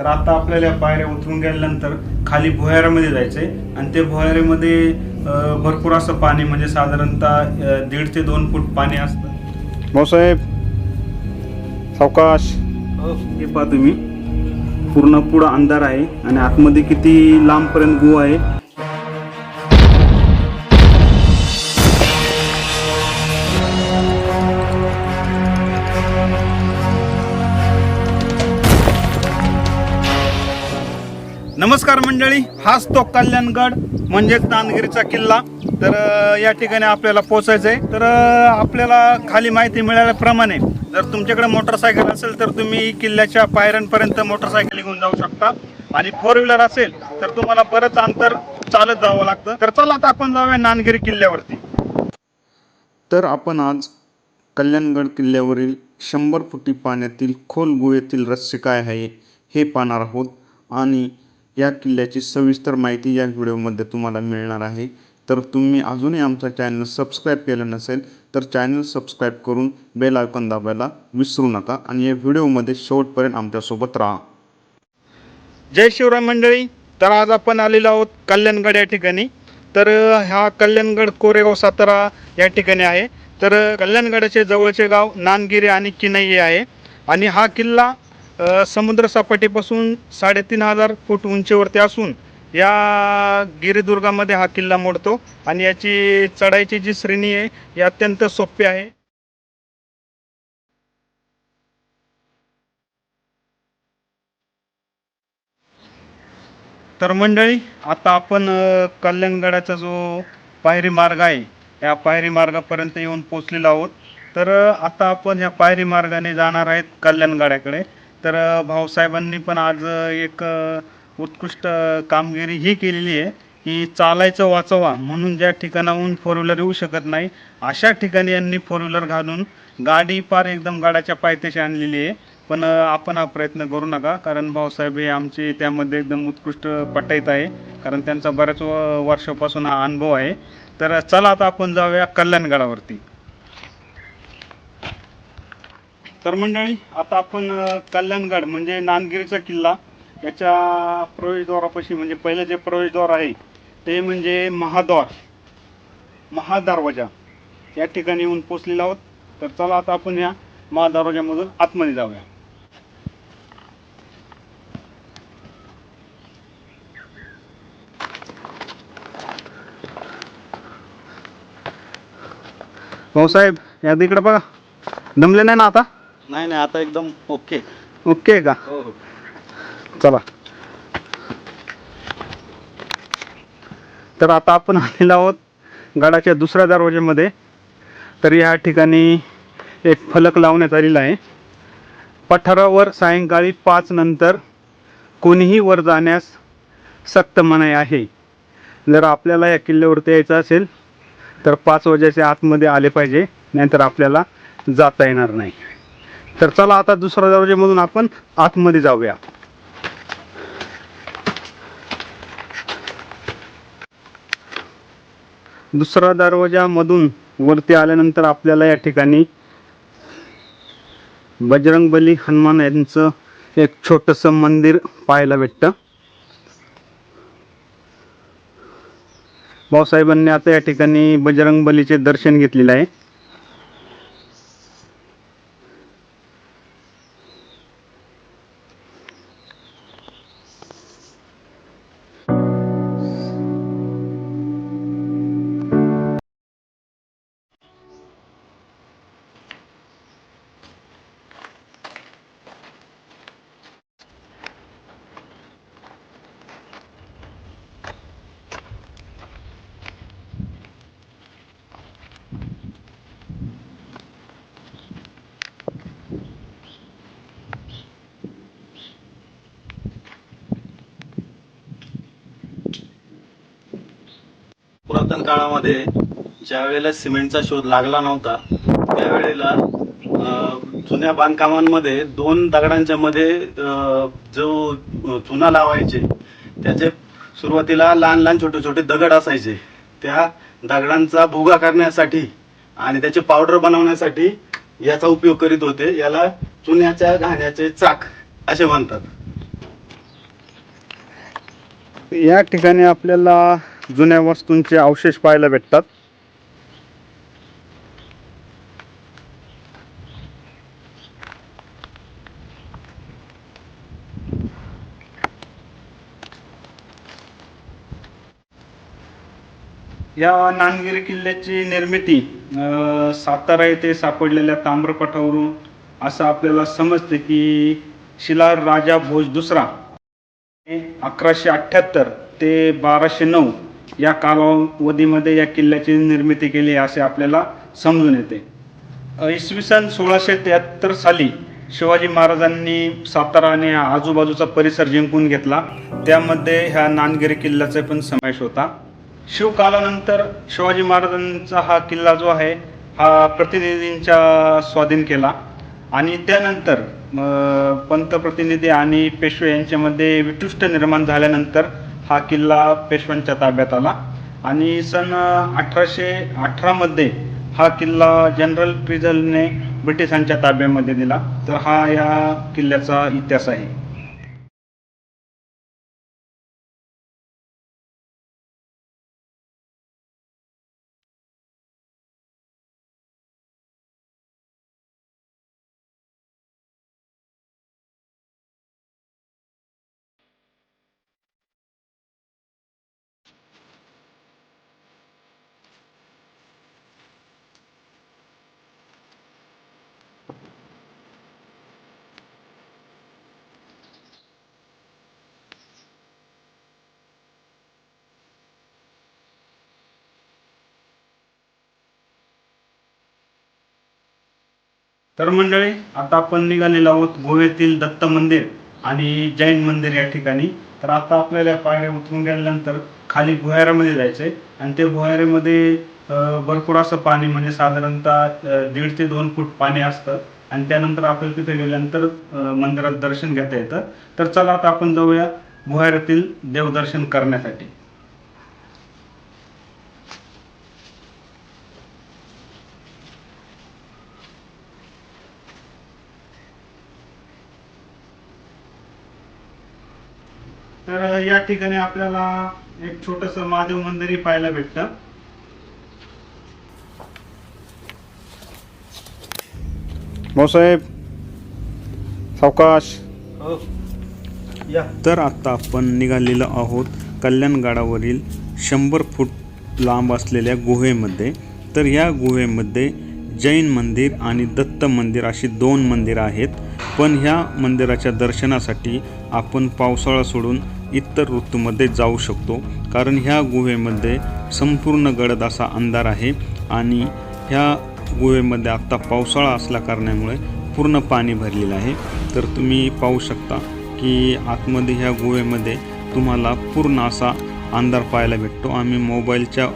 तर आता आपल्याला या पायऱ्या उतरून गेल्यानंतर खाली भुयारामध्ये जायचंय आणि ते भुयारामध्ये भरपूर असं पाणी म्हणजे साधारणतः 1.5 ते 2 फूट पाणी असतं. भाऊसाहेब सावकाश. हे पहा तुम्ही, पूर्ण पुढं अंधार आहे आणि आतमध्ये किती लांबपर्यंत गुहा आहे. नमस्कार मंडळी, हाच तो कल्याणगड म्हणजेच नांदगिरीचा किल्ला. तर या ठिकाणी आपल्याला पोहोचायचं आहे. तर आपल्याला खाली माहिती मिळाल्याप्रमाणे जर तुमच्याकडे मोटरसायकल असेल तर तुम्ही किल्ल्याच्या पायऱ्यांपर्यंत मोटरसायकल घेऊन जाऊ शकता आणि 4 व्हीलर असेल तर तुम्हाला बरंच अंतर चालत जावं लागतं. तर चला आता आपण जाऊया नांदगिरी किल्ल्यावरती. तर आपण आज कल्याणगड किल्ल्यावरील 100 फुटी पाण्यातील खोल गुहेतील रहस्य काय आहे हे पाहणार आहोत आणि या किल्ल्याची सविस्तर माहिती या व्हिडिओमध्ये तुम्हाला मिळणार आहे. तर तुम्ही अजूनही आमचा चॅनल सबस्क्राईब केलं नसेल तर चॅनल सबस्क्राईब करून बेल आयकॉन दाबायला विसरू नका आणि या व्हिडिओमध्ये शेवटपर्यंत आमच्यासोबत राहा. जय शिवराय मंडळी. तर आज आपण आलेलो आहोत कल्याणगड या ठिकाणी. तर हा कल्याणगड कोरेगाव सातारा या ठिकाणी आहे. तर कल्याणगडाचे जवळचे गाव नांदगिरी आणि किनई आहे आणि हा किल्ला समुद्र सपाटीपासून 3,500 फूट उंचीवरती असून या गिरिदुर्गामध्ये हा किल्ला मोडतो आणि याची चढाईची जी श्रेणी आहे ही अत्यंत सोपी आहे. तर मंडळी, आता आपण कल्याणगडाचा जो पायरी मार्ग आहे या पायरी मार्गापर्यंत येऊन पोचलेलो आहोत. तर आता आपण या पायरी मार्गाने जाणार आहेत कल्याणगडाकडे. तर भाऊसाहेबांनी पण आज एक उत्कृष्ट कामगिरी ही केलेली आहे की चालायचं वाचवा म्हणून ज्या ठिकाणाहून 4 व्हीलर येऊ शकत नाही अशा ठिकाणी यांनी 4 व्हीलर घालून गाडी पार एकदम गडाच्या पायथ्याशी आणलेली आहे. पण आपण हा प्रयत्न करू नका, कारण भाऊसाहेब हे आमचे त्यामध्ये एकदम उत्कृष्ट पटाईत आहे, कारण त्यांचा बऱ्याच वर्षापासून हा अनुभव आहे. तर चला आता आपण जाऊया कल्याणगडावरती. तर मंडळी, आता आपण कल्याणगड म्हणजे नांदगिरीचा किल्ला याच्या प्रवेशद्वारापाशी म्हणजे पहिलं जे प्रवेशद्वार आहे ते म्हणजे महादरवाजा या ठिकाणी येऊन पोचलेलो आहोत. तर चला आता आपण या महादरवाजामधून आतमध्ये जाऊया. भाऊसाहेब या इकडे बघा, दमले नाही ना आता? नाही, आता एकदम ओके. ओके का? हो. चला. तर आता आपण आलेलो आहोत गडाच्या दुसऱ्या दरवाज्यामध्ये. तर या ठिकाणी एक फलक लावण्यात आलेला आहे. पठारावर सायंकाळी 5 नंतर कोणीही वर जाण्यास सक्त मनाई आहे. जर आपल्याला या किल्ल्यावरती यायचं असेल तर 5 वाजेच्या आतमध्ये आले पाहिजे, नाहीतर आपल्याला जाता येणार नाही. तर चला आता दुसऱ्या दरवाज्यामधून आपण आतमध्ये जाऊया. दुसरा दरवाजामधून वरती आल्यानंतर आपल्याला या ठिकाणी बजरंगबली हनुमान यांचं एक छोटंसं मंदिर पाहायला भेटतं. भाऊसाहेबांनी आता या ठिकाणी बजरंगबलीचे दर्शन घेतलेले आहे. पुरातन काळामध्ये ज्या वेळेला सिमेंटचा शोध लागला नव्हता त्यावेळेला जुन्या बांधकामांमध्ये 2 दगडांच्या मध्ये जो चुना लावायचे त्याचे सुरुवातीला लहान लहान छोटे छोटे दगड असायचे. त्या दगडांचा भुगा करण्यासाठी आणि त्याचे पावडर बनवण्यासाठी याचा उपयोग करीत होते. याला चुन्याच्या घाण्याचे चाक असे म्हणतात. या ठिकाणी आपल्याला जुन्या वस्तूंचे अवशेष पाहायला भेटतात. या नानगिरी किल्ल्याची निर्मिती सातारा येथे सापडलेल्या ताम्रपटावरून असं आपल्याला समजते की शिलार राजा भोज दुसरा 1178 ते 1209 या कालावधीमध्ये या किल्ल्याची निर्मिती केली असे आपल्याला समजून येते. इसवी सन 1673 साली शिवाजी महाराजांनी सातारा आणि आजूबाजूचा परिसर जिंकून घेतला. त्यामध्ये ह्या नानगिरी किल्ल्याचा पण समावेश होता. शिवकालानंतर शिवाजी महाराजांचा हा किल्ला जो आहे हा प्रतिनिधींच्या स्वाधीन केला आणि त्यानंतर पंतप्रतिनिधी आणि पेशवे यांच्यामध्ये वितुष्ट निर्माण झाल्यानंतर हा किल्ला पेशव्यांच्या ताब्यात आला आणि सन 1818 मध्ये हा किल्ला जनरल प्रिझलने ब्रिटिशांच्या ताब्यामध्ये दिला. तर हा या किल्ल्याचा इतिहास आहे. तर मंडळी, आता आपण निघालेलो आहोत गोव्यातील दत्त मंदिर आणि जैन मंदिर या ठिकाणी. तर आता आपल्याला पायऱ्या उतरून गेल्यानंतर खाली भुयारामध्ये जायचंय आणि ते भुयारामध्ये भरपूर असं पाणी म्हणजे साधारणतः 1.5 ते 2 फूट पाणी असतं आणि त्यानंतर आपल्याला तिथे गेल्यानंतर मंदिरात दर्शन घेता येतं. तर चला आता आपण जाऊया भुयारातील देवदर्शन करण्यासाठी. तर या ठिकाणी आपल्याला एक छोटस महादेव मंदिरही पाहायला भेटतं. भाऊसाहेब सावकाश. तर आता आपण निघालेलो आहोत कल्याणगडावरील 100 फूट लांब असलेल्या गुहेमध्ये. तर या गुहेमध्ये जैन मंदिर आणि दत्त मंदिर अशी 2 मंदिरं आहेत. पण ह्या मंदिराच्या दर्शनासाठी आपण पावसाळा सोडून इतर ऋतूमध्ये जाऊ शकतो, कारण ह्या गुहेमध्ये संपूर्ण गडद असा अंधार आहे आणि ह्या गुहेमध्ये आत्ता पावसाळा असल्या कारणामुळे पूर्ण पाणी भरलेलं आहे. तर तुम्ही पाहू शकता की आतमध्ये ह्या गुहेमध्ये तुम्हाला पूर्ण असा अंधार पाहायला भेटतो. आम्ही मोबाईलच्या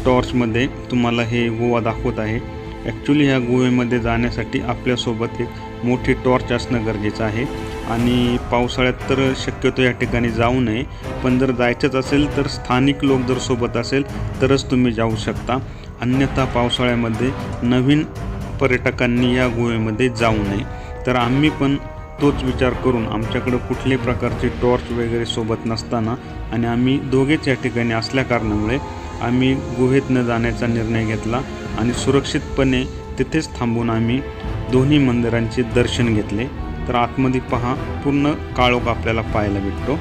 टॉर्चमध्ये तुम्हाला हे गुहा दाखवत आहे. ॲक्च्युली ह्या गुहेमध्ये जाण्यासाठी आपल्यासोबत एक मोठी टॉर्च असणं गरजेचं आहे आणि पावसाळ्यात तर शक्यतो या ठिकाणी जाऊ नये. पण जर जायचंच असेल तर स्थानिक लोक जर सोबत असेल तरच तुम्ही जाऊ शकता. अन्यथा पावसाळ्यामध्ये नवीन पर्यटकांनी या गुहेमध्ये जाऊ नये. तर आम्ही पण तोच विचार करून आमच्याकडं कुठल्याही प्रकारची टॉर्च वगैरे सोबत नसताना आणि आम्ही दोघेच या ठिकाणी असल्या कारणामुळे आम्ही गुहेत न जाण्याचा निर्णय घेतला आणि सुरक्षितपणे तिथेच थांबून आम्ही दोन्ही मंदिरांचे दर्शन घेतले. तर आतमध्ये पहा, पूर्ण काळोख आपल्याला पाहायला भेटतो.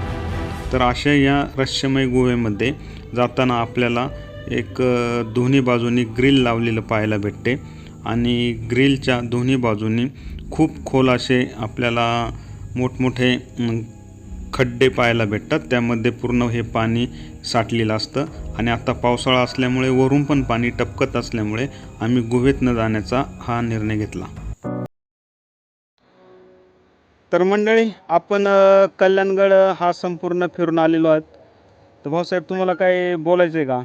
तर अशा या रहस्यमय गुहेमध्ये जाताना आपल्याला एक दोन्ही बाजूनी ग्रिल लावलेलं पाहायला भेटते आणि ग्रिलच्या दोन्ही बाजूनी खूप खोल असे आपल्याला मोठमोठे खड्डे पाहायला भेटतात. त्यामध्ये पूर्ण हे पाणी साठलेलं असतं आणि आता पावसाळा असल्यामुळे वरून पण पाणी टपकत असल्यामुळे आम्ही गुहेत न जाण्याचा हा निर्णय घेतला. तर मंडळी, आपण कल्याणगड हा संपूर्ण फिरून आलेलो आहोत. तर भाऊसाहेब, तुम्हाला काय बोलायचं आहे का?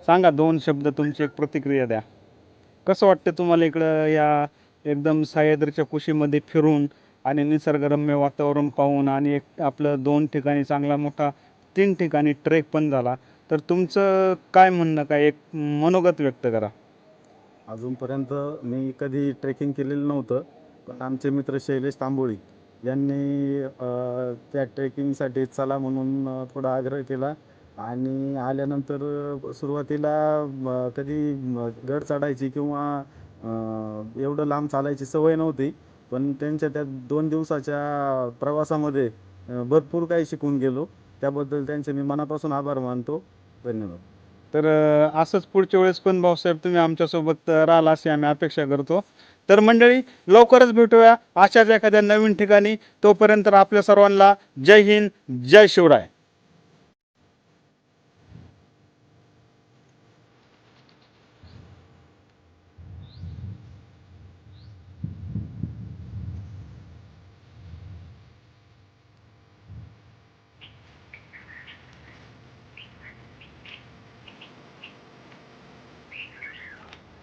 सांगा, 2 शब्द तुमची एक प्रतिक्रिया द्या. कसं वाटतं तुम्हाला इकडं या एकदम सह्याद्रीच्या कुशीमध्ये फिरून आणि निसर्गरम्य वातावरण पाहून आणि एक आपलं 2 ठिकाणी चांगला मोठा 3 ठिकाणी ट्रेक पण झाला. तर तुमचं काय म्हणणं, काय एक मनोगत व्यक्त करा. अजूनपर्यंत मी कधी ट्रेकिंग केलेलं नव्हतं, पण आमचे मित्र शैलेश तांबोळी यांनी त्या ट्रेकिंगसाठी चला म्हणून थोडा आग्रह केला आणि आल्यानंतर सुरुवातीला कधी गड चढायची किंवा एवढं लांब चालायची सवय नव्हती. पण त्यांच्या त्या 2 दिवसाच्या प्रवासामध्ये भरपूर काही शिकून गेलो. त्याबद्दल त्यांचे मी मनापासून आभार मानतो. धन्यवाद. तर असंच पुढच्या वेळेस पण भाऊसाहेब तुम्ही आमच्यासोबत राहाल अशी आम्ही अपेक्षा करतो. तर मंडळी, लवकरच भेटूया अशाच एखाद्या नवीन ठिकाणी. तोपर्यंत आपल्या सर्वांना जय हिंद, जय शिवराय.